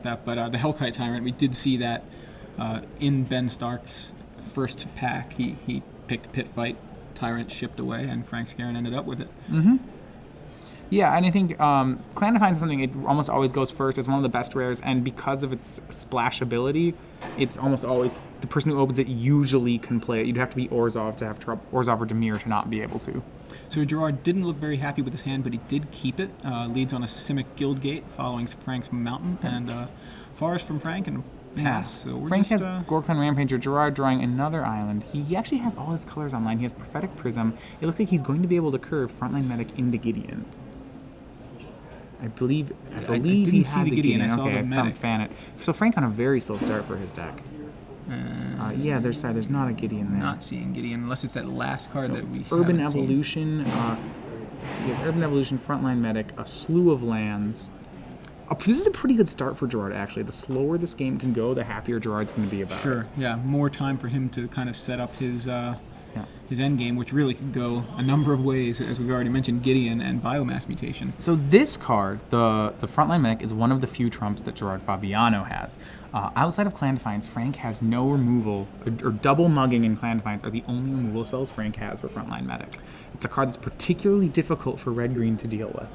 that, but the Hellkite Tyrant, we did see that in Ben Stark's first pack. He picked Pit Fight, Tyrant shipped away, and Frank Skarren ended up with it. Mm-hmm. Yeah, and I think Clan Defiance is something it almost always goes first. It's one of the best rares, and because of its splashability, it's almost always the person who opens it usually can play it. You'd have to be Orzhov to have trouble, Orzhov or Dimir to not be able to. So Gerard didn't look very happy with his hand, but he did keep it. Leads on a Simic Guildgate following Frank's Mountain, and Forest from Frank and pass. So Frank has Gorklan Rampager, Gerard drawing another island. He actually has all his colors online. He has Prophetic Prism. It looks like he's going to be able to curve Frontline Medic into Gideon. I believe he had the Gideon. I saw the Medic. Fan. So Frank on a very slow start for his deck. Yeah, there's not a Gideon there. Not seeing Gideon, unless it's that last card that we Urban Evolution. He has Urban Evolution, Frontline Medic, a slew of lands. This is a pretty good start for Gerard, actually. The slower this game can go, the happier Gerard's going to be about it. Sure, yeah. More time for him to kind of set up his end game, which really could go a number of ways, as we've already mentioned, Gideon and Biomass Mutation. So this card, the Frontline Medic, is one of the few trumps that Gerard Fabiano has. Outside of Clan Defiance, Frank has no removal, or double mugging in Clan Defiance are the only removal spells Frank has for Frontline Medic. It's a card that's particularly difficult for red-green to deal with.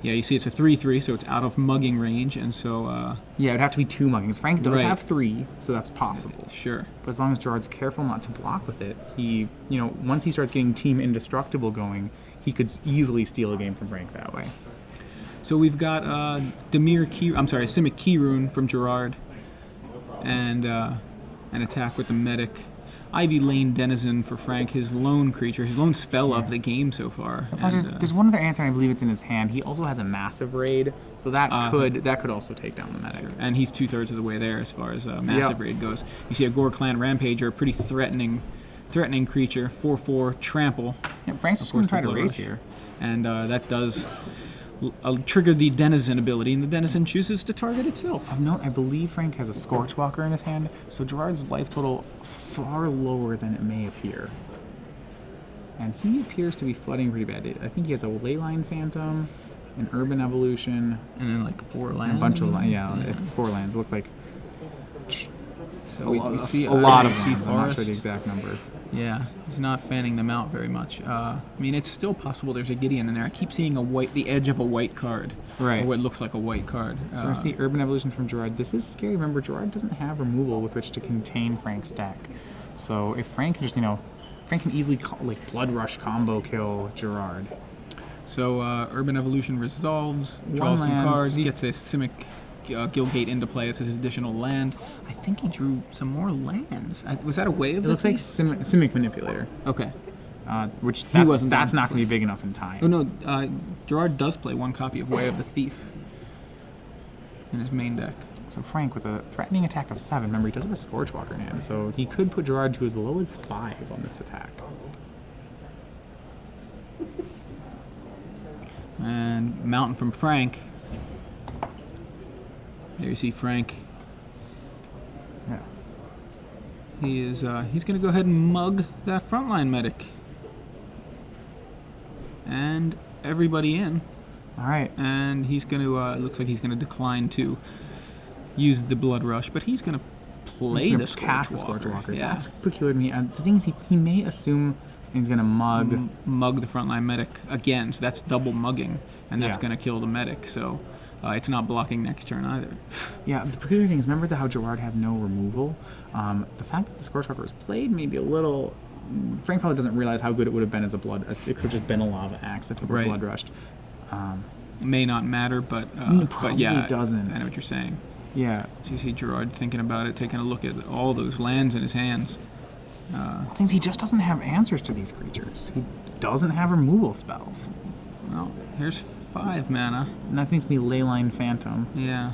Yeah, you see it's a 3/3, so it's out of mugging range, and so... yeah, it'd have to be 2 muggings. Frank does have 3, so that's possible. Sure. But as long as Gerard's careful not to block with it, he, once he starts getting Team Indestructible going, he could easily steal a game from Frank that way. So we've got Simic Keyrune from Gerard, and an attack with the Medic. Ivy Lane Denizen for Frank, his lone creature, his lone spell of the game so far. There's one other answer, and I believe it's in his hand. He also has a massive raid, so that could also take down the Medic. Sure. And he's 2/3 of the way there as far as massive raid goes. You see a Gorklan Rampager, a pretty threatening creature, 4/4 trample. Yeah, Frank's just going to try to race here. And that does trigger the Denizen ability, and the Denizen chooses to target itself. Of note, I believe Frank has a Scorchwalker in his hand, so Gerard's life total far lower than it may appear. And he appears to be flooding pretty bad. I think he has a Leyline Phantom, an Urban Evolution, and then like 4 lands. A bunch of 4 lands. It looks like so we see a lot of them. I'm not sure the exact number. Yeah, he's not fanning them out very much. I mean, it's still possible there's a Gideon in there. I keep seeing the edge of a white card. Right. Or what looks like a white card. So I see Urban Evolution from Gerard. This is scary. Remember, Gerard doesn't have removal with which to contain Frank's deck. So if Frank can just, Frank can easily Blood Rush combo kill Gerard. So Urban Evolution resolves, draws some cards, gets a Simic Guildgate into play as his additional land. I think he drew some more lands. Was that a way of it? It looks like Simic Manipulator. Okay. Which that's not going to be big enough in time. Oh no, Gerard does play 1 copy of Way of the Thief in his main deck. So Frank with a threatening attack of 7. Remember, he does have a Scorchwalker in hand, so he could put Gerard to as low as 5 on this attack. And Mountain from Frank. There you see Frank. Yeah. He's going to go ahead and mug that Frontline Medic. And everybody in. All right. And he's going to, looks like he's going to decline to use the Blood Rush, but he's going to play the Scorchwalker. Yeah. That's peculiar to me. The thing is, he may assume he's going to mug the Frontline Medic again, so that's double mugging, and that's going to kill the Medic, so it's not blocking next turn either. Yeah, the peculiar thing is, remember how Gerard has no removal? The fact that the Scorchwalker was played may be a little... Frank probably doesn't realize how good it would have been as a blood... It could have just been a Lava Axe if it were Blood Rushed. It may not matter, but yeah, it doesn't. I know what you're saying. Yeah. So you see Gerard thinking about it, taking a look at all those lands in his hands. Things he just doesn't have answers to these creatures. He doesn't have removal spells. Well, here's 5 mana. And that thinks me Leyline Phantom. Yeah,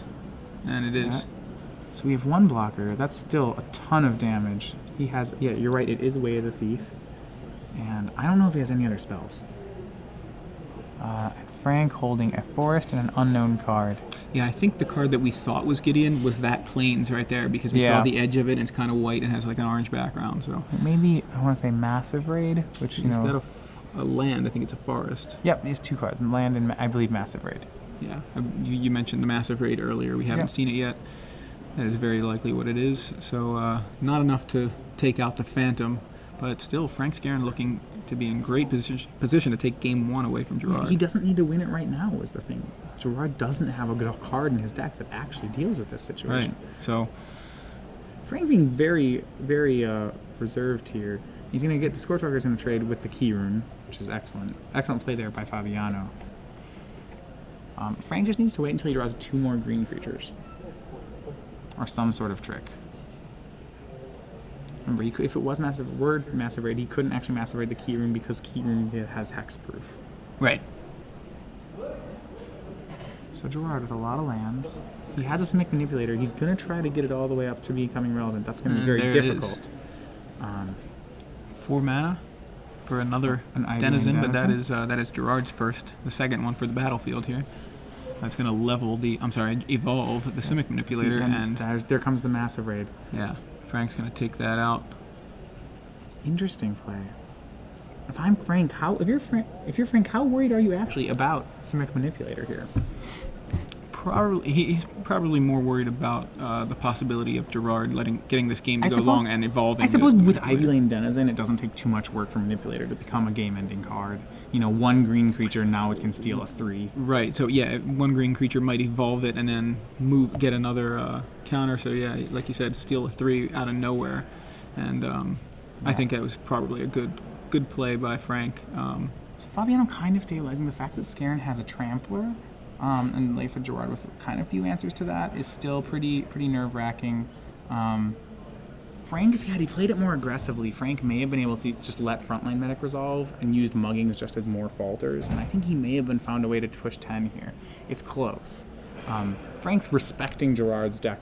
and it is. So we have 1 blocker. That's still a ton of damage. He has, yeah, you're right, it is Way of the Thief. And I don't know if he has any other spells. Frank holding a forest and an unknown card. Yeah, I think the card that we thought was Gideon was that Plains right there, because we saw the edge of it and it's kind of white and has like an orange background. So maybe I want to say Massive Raid, which he's got a land. I think it's a forest. Yep, he has 2 cards, land and I believe Massive Raid. Yeah, you mentioned the massive raid earlier. We haven't seen it yet. That is very likely what it is. So not enough to take out the Phantom, but still Frank Skarren looking to be in great position to take game 1 away from Gerard. He doesn't need to win it right now is the thing. Gerard doesn't have a good card in his deck that actually deals with this situation. Right. So Frank being very, very reserved here. He's going to get the Scorchwalker's in the trade with the Key Rune, which is excellent. Excellent play there by Fabiano. Frank just needs to wait until he draws 2 more green creatures. Or some sort of trick. Remember, if it was massive raid, he couldn't actually massive raid the Key Rune because Key Rune has hexproof. right. So Gerard with a lot of lands. He has a Simic Manipulator. He's going to try to get it all the way up to becoming relevant. That's going to be very difficult. 4 mana for another Denizen, but that is Gerard's first, the second one for the battlefield here. That's going to level evolve the Simic Manipulator, and there comes the massive raid. Yeah, Frank's going to take that out. Interesting play. If I'm Frank, if you're Frank, how worried are you actually about Simic Manipulator here? He's probably more worried about the possibility of Gerard getting this game to go long and evolving. I suppose with Ivy Lane Denizen, it doesn't take too much work for Manipulator to become a game-ending card. You know, 1 green creature, now it can steal a 3. Right. So yeah, 1 green creature might evolve it and then get another counter. So yeah, like you said, steal a 3 out of nowhere, and I think that was probably a good play by Frank. So Fabiano kind of stabilizing the fact that Skarren has a Trampler. And like I said, Gerard with kind of few answers to that is still pretty nerve-wracking. Frank, if he played it more aggressively, Frank may have been able to just let Frontline Medic resolve and used Muggings just as more falters, and I think he may have been found a way to push 10 here. It's close. Frank's respecting Gerard's deck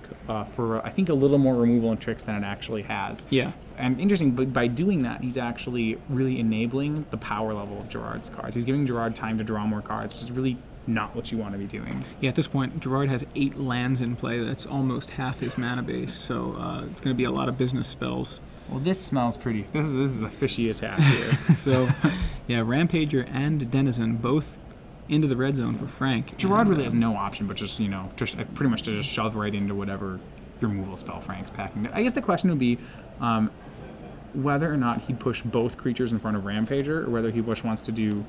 for, I think, a little more removal and tricks than it actually has. Yeah. And interesting, but by doing that, he's actually really enabling the power level of Gerard's cards. He's giving Gerard time to draw more cards, which is really not what you want to be doing. Yeah, at this point, Gerard has 8 lands in play. That's almost half his mana base, so it's going to be a lot of business spells. Well, this smells pretty. This is a fishy attack here. So, yeah, Rampager and Denizen both into the red zone for Frank. Gerard really has no option but just pretty much to just shove right into whatever removal spell Frank's packing. I guess the question would be whether or not he'd push both creatures in front of Rampager, or whether he wants to do,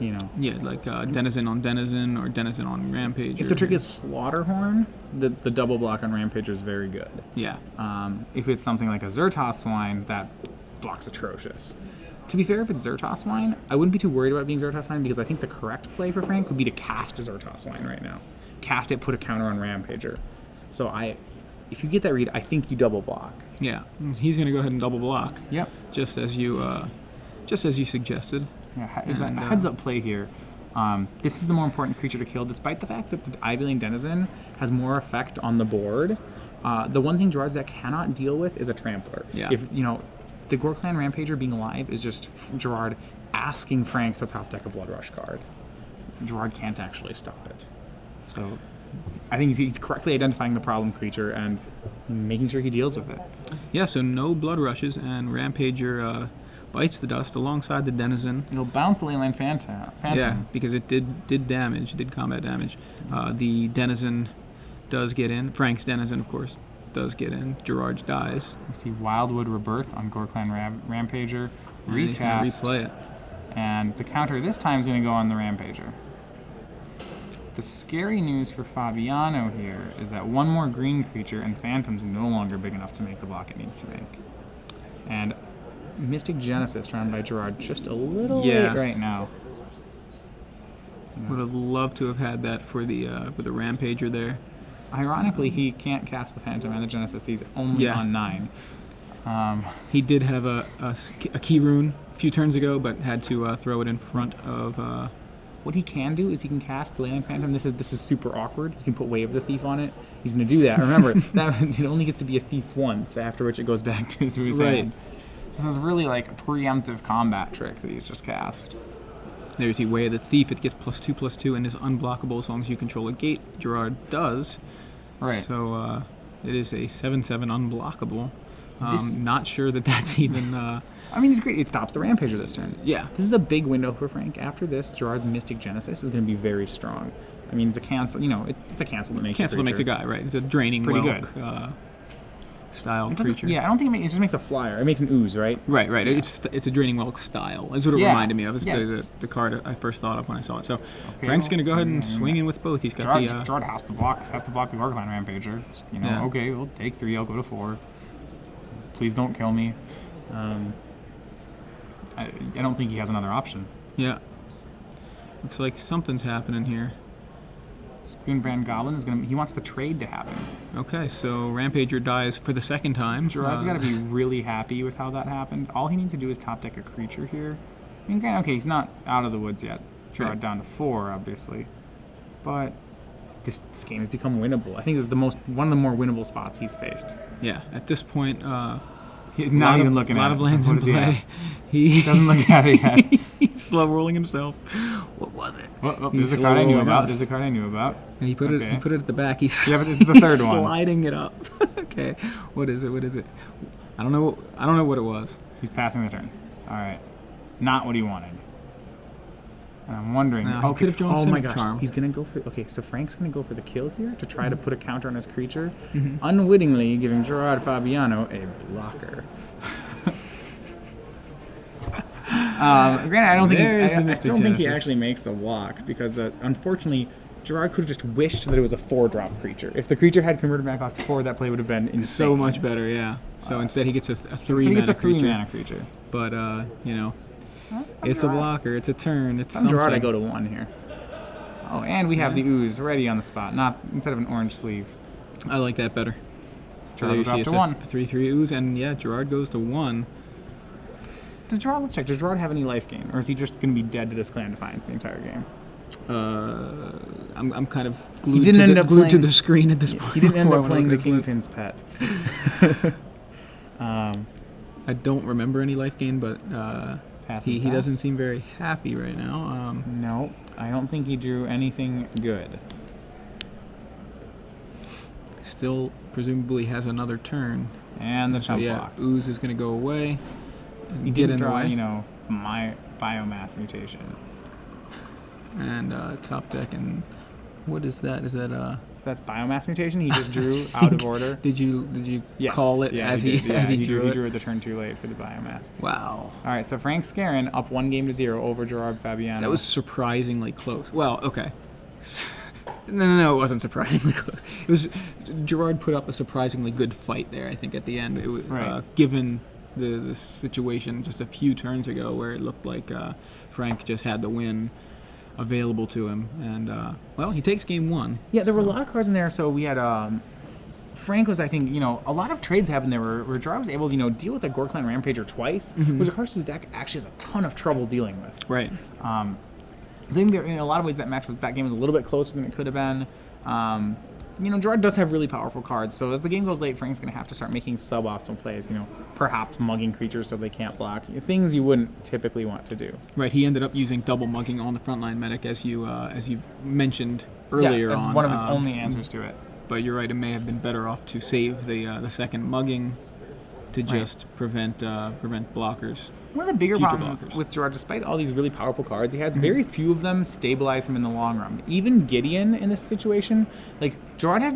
yeah, like Denizen on Denizen or Denizen on Rampager. If the trick is Slaughterhorn, the double block on Rampager is very good. Yeah. If it's something like a Xertos Swine, that block's atrocious. To be fair, if it's Xertos Swine, I wouldn't be too worried about being Xertos Swine, because I think the correct play for Frank would be to cast a Xertos Swine right now. Cast it, put a counter on Rampager. So if you get that read, I think you double block. Yeah, he's going to go ahead and double block. Yep. Just as you suggested. Yeah, it's a heads-up play here. This is the more important creature to kill, despite the fact that the Ivy Lane Denizen has more effect on the board. The one thing Gerard's deck cannot deal with is a Trampler. Yeah. If the Gorklan Rampager being alive is just Gerard asking Frank to top deck a Blood Rush card. Gerard can't actually stop it. So I think he's correctly identifying the problem creature and making sure he deals with it. Yeah, so no Blood Rushes, and Rampager bites the dust alongside the Denizen. It'll bounce the Leyline Phantom. Yeah, because it did damage, did combat damage. The Denizen does get in. Frank's Denizen, of course, does get in. Gerard's dies. You see Wildwood Rebirth on Gorklan Rampager. Recast. Replay it. And the counter this time is going to go on the Rampager. The scary news for Fabiano here is that 1 more green creature and Phantom's no longer big enough to make the block it needs to make. And Mystic Genesis drawn by Gerard just a little late right now. Would have loved to have had that for the Rampager there. Ironically, he can't cast the Phantom and the Genesis. He's only on 9. He did have a Key Rune a few turns ago, but had to throw it in front of... What he can do is he can cast the Leyline Phantom. This is super awkward. He can put Wave the Thief on it. He's going to do that. Remember, it only gets to be a thief once, after which it goes back to his hand. Right. So this is really like a preemptive combat trick that he's just cast. There's the Way of the Thief. It gets +2/+2 and is unblockable as long as you control a gate. Gerard does. Right. So it is a 7/7 unblockable. Not sure that's even... I mean, it's great. It stops the Rampager this turn. Yeah. This is a big window for Frank. After this, Gerard's Mystic Genesis is going to be very strong. I mean, it's a cancel. You know, it's a cancel that makes Cancel that makes a creature. guy, right? It's a draining Pretty whelk, good. style It doesn't- creature. Yeah, I don't think it just makes a flyer. It makes an ooze, right? Right. Yeah. It's a draining whelk style. That's what it Yeah, reminded me of. It's yeah. the card I first thought of when I saw it. So Okay, Frank's well, gonna go ahead and swing in with both. He's got Gerard has to block the Gorkline Rampager. You know, Yeah. okay, we'll take 3. I'll go to 4. Please don't kill me. I don't think he has another option. yeah. Looks like something's happening here. Spoonbrand Goblin is he wants the trade to happen. Okay, so Rampager dies for the second time. Gerard's got to be really happy with how that happened. All he needs to do is top deck a creature here. I mean, okay, he's not out of the woods yet. Gerard Right. down to 4, obviously. But this game has become winnable. I think this is one of the more winnable spots he's faced. Yeah, at this point, He's not even looking at it. a lot of lands in What does he have? play. He Doesn't look at it yet. He's slow rolling himself. What was it? Oh, He's there's a card I knew slow about. rolling. There's a card I knew about. And he put Okay. it at the back. He's Yeah, but this is the third one. sliding it up. Okay, what is it? What is it? I don't know. I don't know what it was. He's passing the turn. All right, not what he wanted. And I'm wondering. No, he okay. could have drawn Oh my Simic gosh, Charm. he's gonna go for. Okay, so Frank's gonna go for the kill here to try to put a counter on his creature, Mhm. unwittingly giving Gerard Fabiano a blocker. Granted, I don't think There's the I Mystic don't think he Genesis. actually makes the block because unfortunately Gerard could have just wished that it was a 4-drop creature. If the creature had converted mana cost to 4, that play would have been insane. So much better, yeah. So instead he gets a 3 So he mana gets a 3 creature. mana creature. But you know, I'm it's a Gerard. blocker. It's a turn. It's On something. Gerard, I go to 1 here. Oh, and we have the ooze ready on the spot, not instead of an orange sleeve. I like that better. So Gerard there you will drop see, to it's 1. a 3/3 ooze, and yeah, Gerard goes to 1. Let's check. Does Gerard have any life gain, or is he just going to be dead to this Clan Defiance the entire game? I'm kind of glued, didn't end up glued to playing- the screen at this point. He didn't end before up I went playing the over this list. Kingpin's pet. I don't remember any life gain, but Passes he back. doesn't seem very happy right now. No, I don't think he drew anything good. Still presumably has another turn. And the So chump yeah, block. ooze is going to go away. And He get didn't in the draw, way. you know, my biomass mutation. And top deck, and what is that? Is that So that's biomass mutation. He just drew out of order. Did you Yes. call it Yeah, as he he did. Yeah, as he he drew He it? drew it the turn too late for the biomass. Wow, All right, so Frank Skarren up 1-0 over Gerard Fabiano. that was surprisingly close. Well, okay. No, it wasn't surprisingly close. It was Gerard put up a surprisingly good fight there. I think at the end, it was Right. given the situation just a few turns ago where it looked like Frank just had the win available to him, and well, he takes game 1. Yeah, there were a lot of cards in there. So we had Frank was, I think, you know, a lot of trades happened there where Gerard was able to, you know, deal with a Gorkline Rampager twice, which of course his deck actually has a ton of trouble dealing with. Right. I think in a lot of ways that game was a little bit closer than it could have been. You know, Gerard does have really powerful cards, so as the game goes late, Frank's going to have to start making suboptimal plays, you know, perhaps mugging creatures so they can't block, things you wouldn't typically want to do. Right. He ended up using double mugging on the frontline medic, as you mentioned earlier yeah, on. as one of his only answers to it. But you're right. It may have been better off to save the second mugging to just prevent blockers. One of the bigger Future problems blockers. with Gerard, despite all these really powerful cards, he has very few of them stabilize him in the long run. Even Gideon in this situation, like Gerard has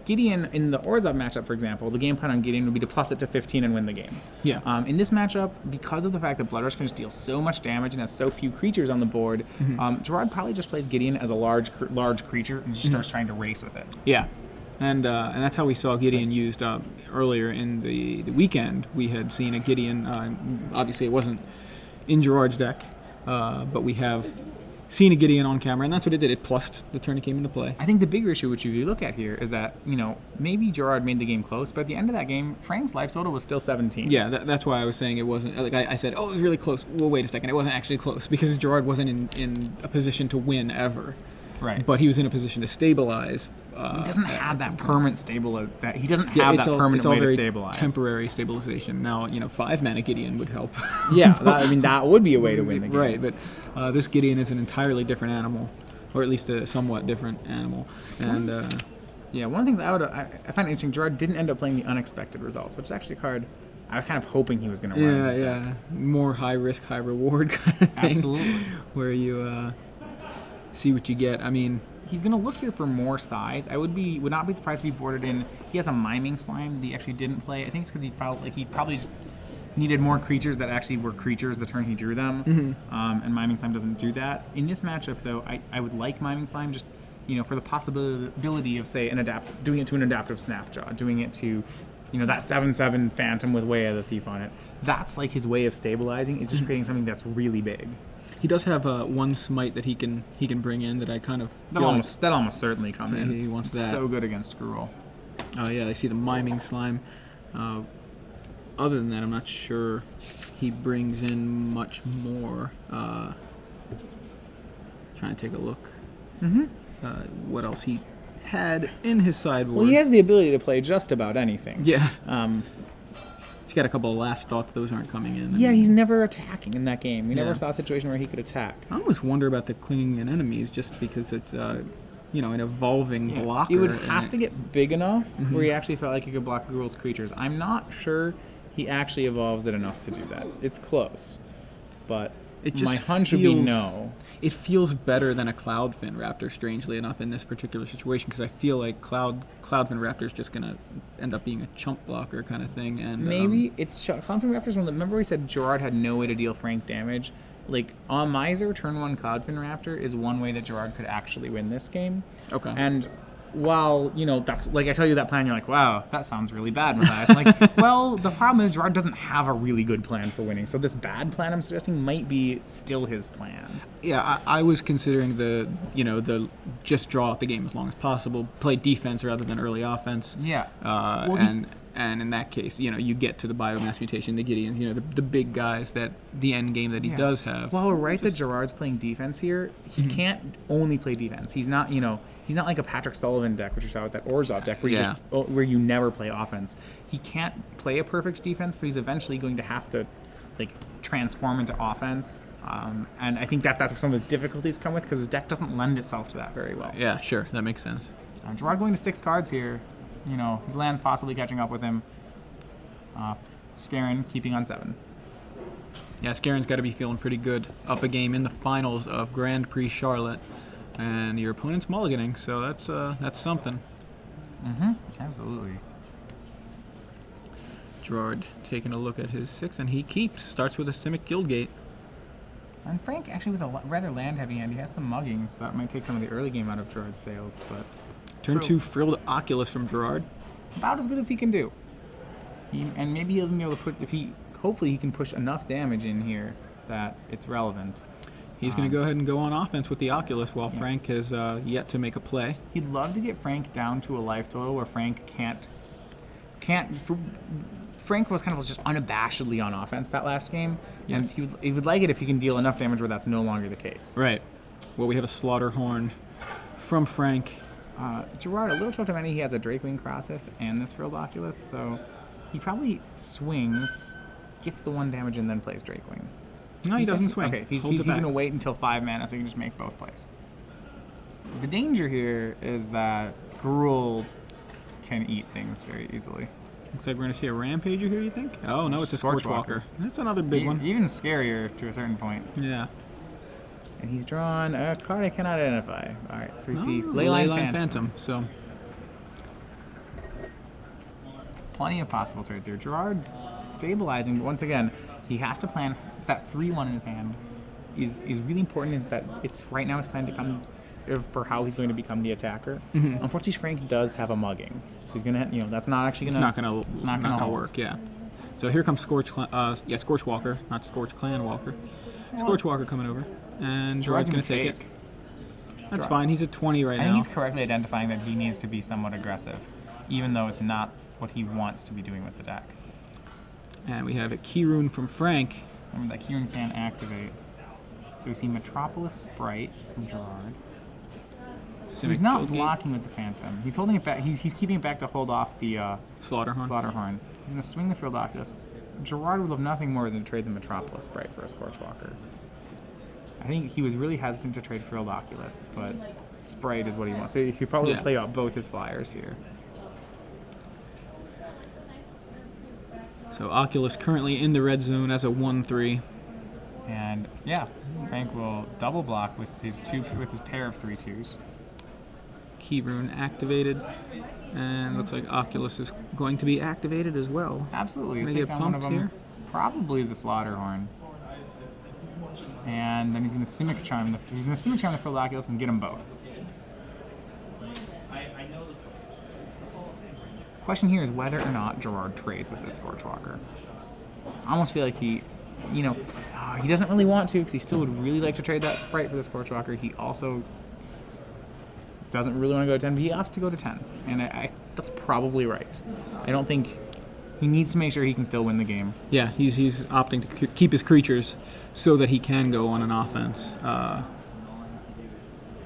Gideon in the Orzhov matchup, for example. The game plan on Gideon would be to plus it to 15 and win the game. Yeah. In this matchup, because of the fact that Blood Rush can just deal so much damage and has so few creatures on the board, Gerard probably just plays Gideon as a large creature and just starts trying to race with it. Yeah. And that's how we saw Gideon used earlier in the weekend. We had seen a Gideon. Obviously, it wasn't in Gerard's deck, but we have seen a Gideon on camera, and that's what it did. It plussed the turn it came into play. I think the bigger issue, which you look at here, is that, you know, maybe Gerard made the game close, but at the end of that game, Frank's life total was still 17. Yeah, that's why I was saying it wasn't. Like I said, oh, it was really close. Well, wait a second, it wasn't actually close because Gerard wasn't in a position to win ever. Right. But he was in a position to stabilize. He doesn't have that permanent that he doesn't Yeah, have it's that all, permanent it's all way to very stabilize. temporary stabilization. Now, 5-mana Gideon would help. Yeah, I mean that would be a way to win the game. Right, but this Gideon is an entirely different animal, or at least a somewhat different animal. And Yeah, one of the things I find interesting, Gerard didn't end up playing the unexpected results, which is actually a card I was kind of hoping he was going to run. in his deck. more high risk, high reward kind of thing. Absolutely. Where you see what you get. I mean, he's gonna look here for more size. I would not be surprised if he boarded in. He has a miming slime that he actually didn't play. I think it's because he probably just needed more creatures that actually were creatures the turn he drew them. And miming slime doesn't do that. In this matchup, though, I would like miming slime just for the possibility of say doing it to an adaptive Snapjaw, doing it to that 7/7 Phantom with Way of the Thief on it. That's like his way of stabilizing, is just creating something that's really big. He does have one smite that he can bring in that I kind of that almost certainly come in. He wants that. So good against Gruul. Oh yeah, I see the miming slime. Other than that, I'm not sure he brings in much more. Trying to take a look. What else he had in his sideboard? Well, he has the ability to play just about anything. Yeah. He's got a couple of last thoughts. Those aren't coming in. Yeah, he's never attacking in that game. We never saw a situation where he could attack. I always wonder about the clinging in enemies, just because it's an evolving blocker. It would have to get big enough where he actually felt like he could block Gruul's creatures. I'm not sure he actually evolves it enough to do that. It's close, but my hunch would be no. It feels better than a Cloudfin Raptor, strangely enough, in this particular situation, because I feel like Cloudfin Raptor is just going to end up being a chump blocker kind of thing. And maybe Cloudfin Raptor's one. Remember we said Gerard had no way to deal Frank damage? Like, on Miser, turn 1 Cloudfin Raptor is one way that Gerard could actually win this game. Okay. And while, that's, like, I tell you that plan, you're like, wow, that sounds really bad, Matthias. Like, well, the problem is Gerard doesn't have a really good plan for winning, so this bad plan I'm suggesting might be still his plan. Yeah, I was considering the just draw out the game as long as possible, play defense rather than early offense. Yeah. And in that case, you get to the Biomass Mutation, the Gideons, the big guys, that the end game that he does have. Well, we're right that Gerard's playing defense here. He can't only play defense. He's not, he's not like a Patrick Sullivan deck, which you saw with that Orzhov deck, where you never play offense. He can't play a perfect defense, so he's eventually going to have to, like, transform into offense. And I think that's where some of his difficulties come with, because his deck doesn't lend itself to that very well. Yeah, sure, that makes sense. Gerard going to 6 cards here. His land's possibly catching up with him. Skarren keeping on 7. Yeah, Skarren's got to be feeling pretty good. Up a game in the finals of Grand Prix Charlotte, and your opponent's mulliganing, so that's something. Absolutely. Gerard taking a look at his 6, and he keeps. Starts with a Simic Guildgate. And Frank, actually, with a rather land-heavy hand, he has some mugging, so that might take some of the early game out of Gerard's sails, but... Turn 2 Frilled Oculus from Gerard. About as good as he can do. And maybe he'll be able to put, hopefully he can push enough damage in here that it's relevant. He's going to go ahead and go on offense with the Oculus while Frank has yet to make a play. He'd love to get Frank down to a life total where Frank can't. Frank was kind of just unabashedly on offense that last game, and he would like it if he can deal enough damage where that's no longer the case. Right. Well, we have a Slaughterhorn from Frank. Gerard, a little short of many, he has a Drakewing Crossus and this Frilled Oculus, so he probably swings, gets the 1 damage, and then plays Drakewing. No, he doesn't swing. Okay, he's going to wait until 5 mana so he can just make both plays. The danger here is that Gruul can eat things very easily. Looks like we're going to see a Rampager here, you think? Oh, no, it's a Scorchwalker. That's another big one. Even scarier to a certain point. Yeah. And he's drawn a card I cannot identify. All right, so we see Leyline Phantom. So, plenty of possible trades here. Gerard stabilizing, but once again, he has to plan that 3/1 in his hand. Is really important. Is that it's right now his plan to come for how he's going to become the attacker. Unfortunately, Frank does have a mugging, so he's gonna, that's not actually gonna. It's not gonna work. Yeah. So here comes Scorchwalker, not Scorch Clan Walker. Scorchwalker coming over. And Gerard's going to take it. That's fine. He's at 20 right now. I think he's correctly identifying that he needs to be somewhat aggressive, even though it's not what he wants to be doing with the deck. And we have a Keyrune from Frank. Remember that Keyrune can't activate. So we see Metropolis Sprite from Gerard. So he's not blocking with the Phantom. He's holding it back. He's keeping it back to hold off the Slaughterhorn. He's going to swing the Frilled Oculus. Gerard would love nothing more than to trade the Metropolis Sprite for a Scorchwalker. I think he was really hesitant to trade Frilled Oculus, but Sprite is what he wants. So he could probably play out both his flyers here. So Oculus currently in the red zone as a 1/3. And yeah, Frank will double block with his pair of 3/2s. key rune activated. And looks like Oculus is going to be activated as well. Absolutely. Gonna Take get down one of pumped them. here. Probably the Slaughterhorn. And then he's going to Simic Charm the Frilled Oculus and get them both. Question here is whether or not Gerard trades with this Scorchwalker. I almost feel like he doesn't really want to because he still would really like to trade that Sprite for the Scorchwalker. He also doesn't really want to go to 10, but he opts to go to 10. And that's probably right. I don't think he needs to make sure he can still win the game. Yeah, he's opting to keep his creatures so that he can go on an offense.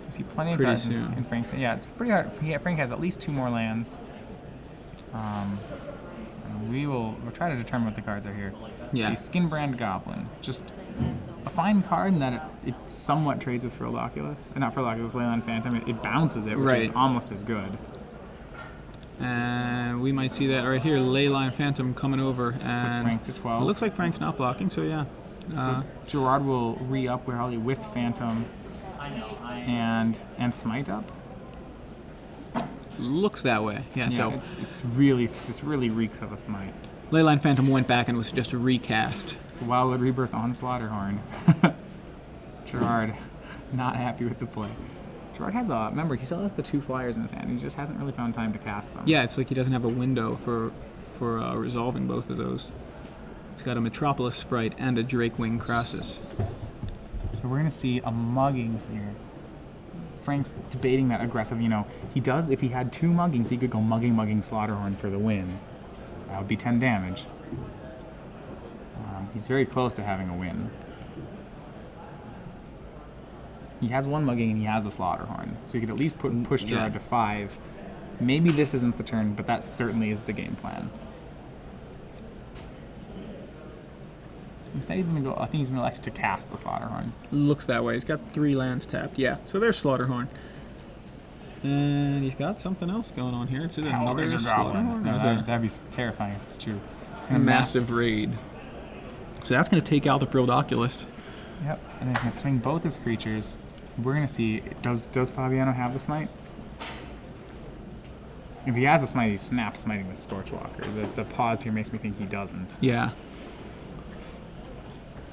You see plenty of cards in Frank's. Yeah, it's pretty hard. Frank has at least 2 more lands. And we'll try to determine what the cards are here. Yeah. See, Skinbrand Goblin. Just a fine card in that it somewhat trades with Frilled Oculus. Not Frilled Oculus, Leyline Phantom. It bounces it, which is almost as good. And we might see that right here. Leyline Phantom coming over. And puts Frank to 12. It looks like Frank's not blocking, so yeah. So Gerard will re-up with Phantom and Smite up. Looks that way. Yeah, so this really reeks of a Smite. Leyline Phantom went back and was just a recast. So Wildwood Rebirth on Slaughterhorn. Gerard, not happy with the play. Gerard has remember, he still has the 2 flyers in his hand. He just hasn't really found time to cast them. Yeah, it's like he doesn't have a window for resolving both of those. He's got a Metropolis Sprite and a Drakewing Crassus. So we're going to see a mugging here. Frank's debating that aggressive, he does, if he had 2 muggings, he could go mugging Slaughterhorn for the win. That would be 10 damage. He's very close to having a win. He has 1 mugging and he has the Slaughterhorn, so he could at least push Gerard to 5. Maybe this isn't the turn, but that certainly is the game plan. Instead he's going to go, I think he's going to elect to cast the Slaughterhorn. Looks that way. He's got 3 lands tapped. Yeah, so there's Slaughterhorn. And he's got something else going on here. It's another Slaughterhorn. No, that'd be terrifying if it's true. It's a massive raid. So that's going to take out the Frilled Oculus. Yep, and then he's going to swing both his creatures. We're going to see, does Fabiano have the Smite? If he has the Smite, he snaps smiting the Scorchwalker. The pause here makes me think he doesn't. Yeah.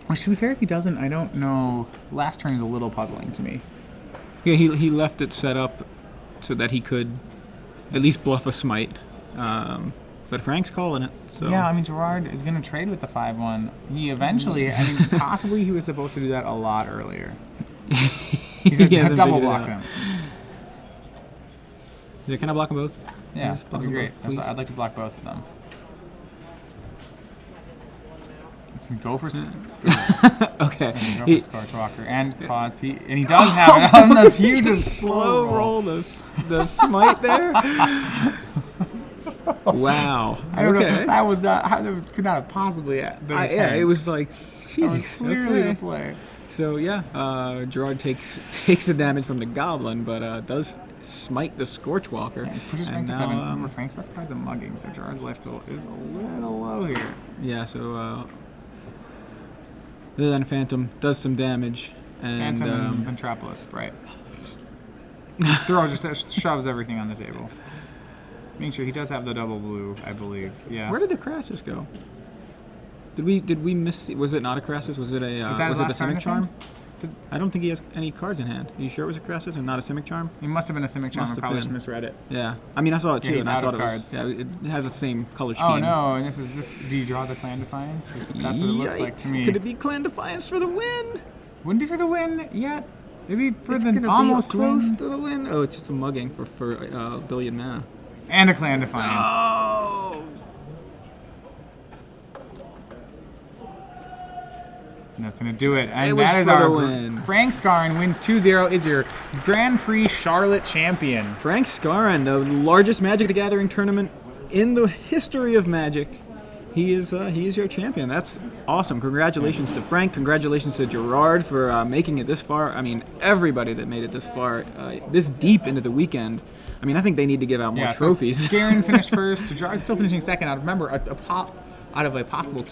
Which, to be fair, if he doesn't, I don't know. Last turn is a little puzzling to me. Yeah, he left it set up so that he could at least bluff a Smite. But Frank's calling it. So. Yeah, I mean, Gerard is going to trade with the 5-1. He eventually, I mean, possibly he was supposed to do that a lot earlier. He's going to double block him. Yeah, can I block them both? Yeah, that'd be great. I'd like to block both of them. Go for okay. Go for Scorchwalker and pause. He does have it on the huge slow roll. The Smite there. Wow. I don't know. That was not. That could not have possibly been. Yeah, it was like. That was clearly the play. So yeah, Gerard takes the damage from the Goblin, but does smite the Scorchwalker. He's pushes Frank to 7. Remember, Frank's last card's a mugging, so Gerard's life total is a little low here. Yeah, so then Phantom does some damage, and Phantom Metropolis, right? Just shoves everything on the table. Make sure he does have the double blue, I believe. Yeah. Where did the Crassus go? Did we miss? Was it not a Crassus? Was it a Simic Charm? I don't think he has any cards in hand. Are you sure it was a Crassus and not a Simic Charm? It must have been a Simic Charm. I probably just misread it. Yeah, I mean I saw it too, and I thought it was. Yeah, it has the same color scheme. Oh no! And this. Do you draw the Clan Defiance? That's what it looks like to me. Could it be Clan Defiance for the win? Wouldn't be for the win yet. Maybe for the almost close to the win. Oh, it's just a mugging for a billion mana. And a Clan Defiance. Oh. And that's going to do it. And that is our win. Frank Skarren wins 2-0, is your Grand Prix Charlotte champion. Frank Skarren, the largest Magic the Gathering tournament in the history of Magic. He is your champion. That's awesome. Congratulations to Frank. Congratulations to Gerard for making it this far. I mean, everybody that made it this far, this deep into the weekend. I mean, I think they need to give out more trophies. So Skarren finished first. Gerard's still finishing second. Remember, out of a possible